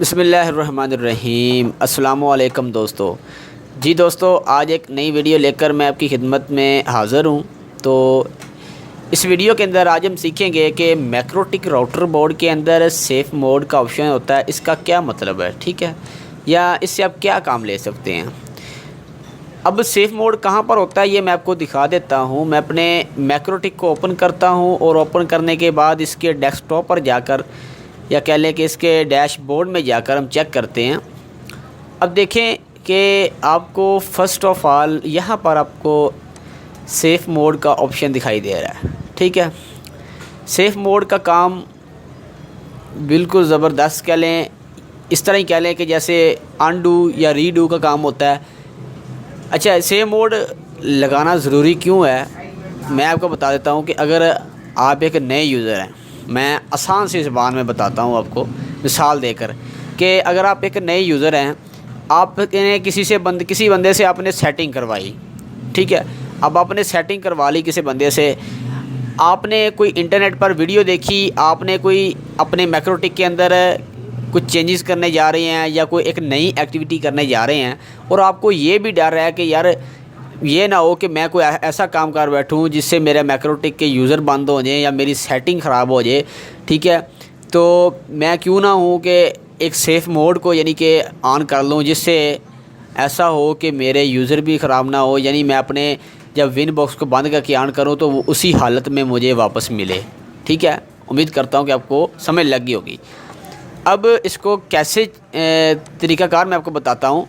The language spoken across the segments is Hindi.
बिस्मिल्लाहिर्रहमानिर्रहीम। अस्सलामुअलैकुम दोस्तों। जी दोस्तों, आज एक नई वीडियो लेकर मैं आपकी खिदमत में हाज़िर हूँ। तो इस वीडियो के अंदर आज हम सीखेंगे कि मैक्रोटिक राउटर बोर्ड के अंदर सेफ़ मोड का ऑप्शन होता है, इसका क्या मतलब है, ठीक है, या इससे आप क्या काम ले सकते हैं। अब सेफ़ मोड कहाँ पर होता है ये मैं आपको दिखा देता हूँ। मैं अपने मैक्रोटिक को ओपन करता हूँ और ओपन करने के बाद इसके डेस्कटॉप पर जाकर या कह लें कि इसके डैशबोर्ड में जाकर हम चेक करते हैं। अब देखें कि आपको फ़र्स्ट ऑफ़ ऑल यहाँ पर आपको सेफ़ मोड का ऑप्शन दिखाई दे रहा है, ठीक है। सेफ़ मोड का काम बिल्कुल ज़बरदस्त कह लें, इस तरह ही कह लें कि जैसे अनडू या रीडू का काम होता है। अच्छा, सेफ़ मोड लगाना ज़रूरी क्यों है, मैं आपको बता देता हूँ कि अगर आप एक नए यूज़र हैं, मैं आसान सी ज़बान में बताता हूँ आपको मिसाल देकर कि अगर आप एक नए यूज़र हैं, आपने किसी बंदे से आपने सेटिंग करवाई, ठीक है। अब आपने सेटिंग करवा ली किसी बंदे से, आपने कोई इंटरनेट पर वीडियो देखी, आपने कोई अपने मैक्रोटिक के अंदर कुछ चेंजेस करने जा रहे हैं या कोई एक नई एक्टिविटी करने जा रहे हैं और आपको ये भी डर है कि यार ये ना हो कि मैं कोई ऐसा काम कर बैठूं जिससे मेरे मैक्रोटिक के यूज़र बंद हो जाएं या मेरी सेटिंग ख़राब हो जाए, ठीक है। तो मैं क्यों ना हूँ कि एक सेफ़ मोड को यानी कि ऑन कर लूँ, जिससे ऐसा हो कि मेरे यूज़र भी ख़राब ना हो, यानी मैं अपने जब विन बॉक्स को बंद करके ऑन करूँ तो वो उसी हालत में मुझे वापस मिले, ठीक है। उम्मीद करता हूँ कि आपको समझ लग गई होगी। अब इसको कैसे तरीक़ाकार मैं आपको बताता हूँ।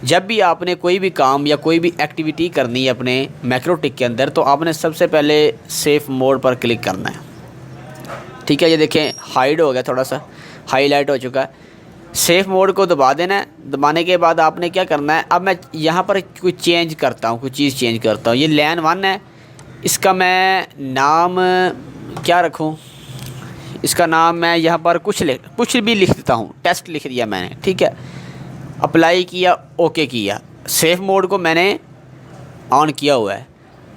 जब भी आपने कोई भी काम या कोई भी एक्टिविटी करनी है अपने मैक्रोटिक के अंदर, तो आपने सबसे पहले सेफ़ मोड पर क्लिक करना है, ठीक है। ये देखें हाइड हो गया, थोड़ा सा हाईलाइट हो चुका है। सेफ़ मोड को दबा देना है। दबाने के बाद आपने क्या करना है, अब मैं यहाँ पर कुछ चेंज करता हूँ, कुछ चीज़ चेंज करता हूँ। ये लैन 1 है, इसका मैं नाम क्या रखूँ, इसका नाम मैं यहाँ पर कुछ भी लिख देता हूँ, टेस्ट लिख दिया मैंने, ठीक है। अप्लाई किया, ओके किया, सेफ़ मोड को मैंने ऑन किया हुआ है।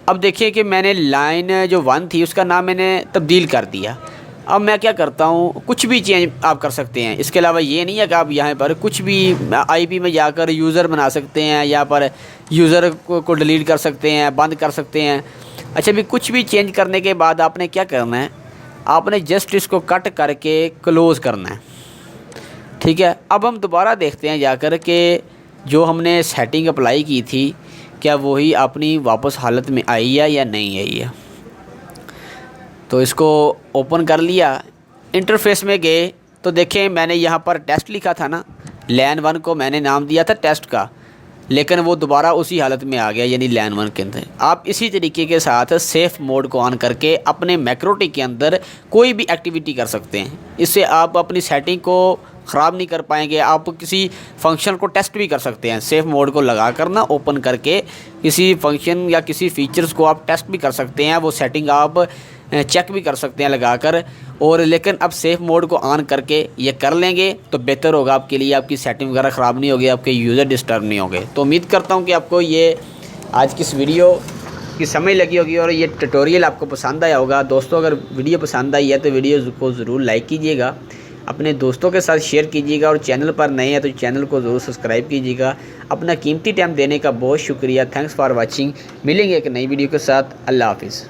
अब देखिए कि मैंने लाइन जो 1 थी उसका नाम मैंने तब्दील कर दिया। अब मैं क्या करता हूँ, कुछ भी चेंज आप कर सकते हैं, इसके अलावा ये नहीं है कि आप यहाँ पर कुछ भी आईपी में जाकर यूज़र बना सकते हैं, यहाँ पर यूज़र को डिलीट कर सकते हैं, बंद कर सकते हैं। अच्छा, भी कुछ भी चेंज करने के बाद आपने क्या करना है, आपने जस्ट इसको कट करके क्लोज़ करना है, ठीक है। अब हम दोबारा देखते हैं जाकर कि जो हमने सेटिंग अप्लाई की थी क्या वही अपनी वापस हालत में आई है या नहीं आई है। तो इसको ओपन कर लिया, इंटरफेस में गए तो देखें मैंने यहाँ पर टेस्ट लिखा था ना, लैन 1 को मैंने नाम दिया था टेस्ट का, लेकिन वो दोबारा उसी हालत में आ गया यानी लैन 1 के अंदर। आप इसी तरीके के साथ सेफ़ मोड को ऑन करके अपने मैक्रोटिक के अंदर कोई भी एक्टिविटी कर सकते हैं। इससे आप अपनी सेटिंग को ख़राब नहीं कर पाएंगे। आप किसी फंक्शन को टेस्ट भी कर सकते हैं, सेफ़ मोड को लगा कर ना ओपन करके किसी फंक्शन या किसी फ़ीचर्स को आप टेस्ट भी कर सकते हैं, वो सेटिंग आप चेक भी कर सकते हैं लगाकर। और लेकिन अब सेफ़ मोड को ऑन करके ये कर लेंगे तो बेहतर होगा आपके लिए, आपकी सेटिंग वगैरह ख़राब नहीं होगी, आपके यूज़र डिस्टर्ब नहीं होंगे। तो उम्मीद करता हूँ कि आपको ये आज की इस वीडियो की समझ लगी होगी और ये ट्यूटोरियल आपको पसंद आया होगा। दोस्तों, अगर वीडियो पसंद आई है तो वीडियो को ज़रूर लाइक कीजिएगा, अपने दोस्तों के साथ शेयर कीजिएगा और चैनल पर नए हैं तो चैनल को ज़रूर सब्सक्राइब कीजिएगा। अपना कीमती टाइम देने का बहुत शुक्रिया। Thanks for watching. मिलेंगे एक नई वीडियो के साथ। अल्लाह हाफिज़।